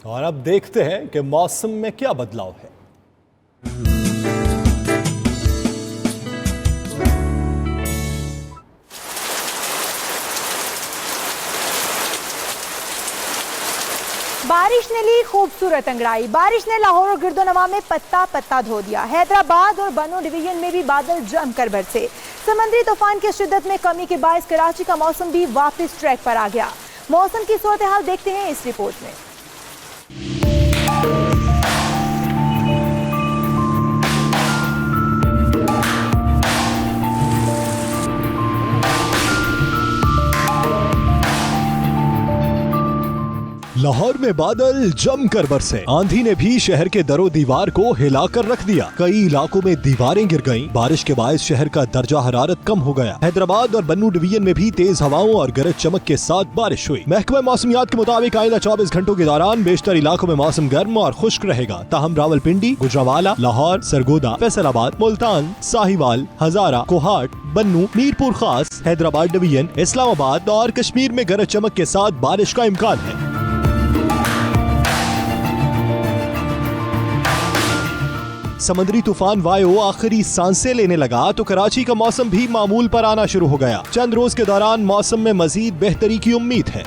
और अब देखते हैं कि मौसम में क्या बदलाव है। बारिश ने ली खूबसूरत अंगड़ाई। बारिश ने लाहौर और गिरदोनवा में पत्ता पत्ता धो दिया। हैदराबाद और बन्नू डिवीजन में भी बादल जमकर बरसे। समंदरी तूफान की शिद्दत में कमी के बायस कराची का मौसम भी वापस ट्रैक पर आ गया। मौसम की सूरत हाल देखते हैं इस रिपोर्ट में। लाहौर में बादल जमकर बरसे। आंधी ने भी शहर के दरो दीवार को हिलाकर रख दिया। कई इलाकों में दीवारें गिर गईं। बारिश के बायस शहर का दर्जा हरारत कम हो गया। हैदराबाद और बन्नू डिवीजन में भी तेज हवाओं और गरज चमक के साथ बारिश हुई। महकमा मौसमियात के मुताबिक आइंदा 24 घंटों के दौरान बेशतर इलाकों में मौसम गर्म और खुश्क रहेगा। ताहम रावलपिंडी, गुजरावाला, लाहौर, सरगोदा, फैसलाबाद, मुल्तान, साहिवाल, हजारा, कोहाट, बन्नू, मीरपुर खास, हैदराबाद डिवीजन, इस्लामाबाद और कश्मीर में गरज चमक के साथ बारिश का इम्कान है। समंदरी तूफान वायो आखिरी सांसें लेने लगा तो कराची का मौसम भी मामूल पर आना शुरू हो गया। चंद रोज के दौरान मौसम में मजीद बेहतरी की उम्मीद है।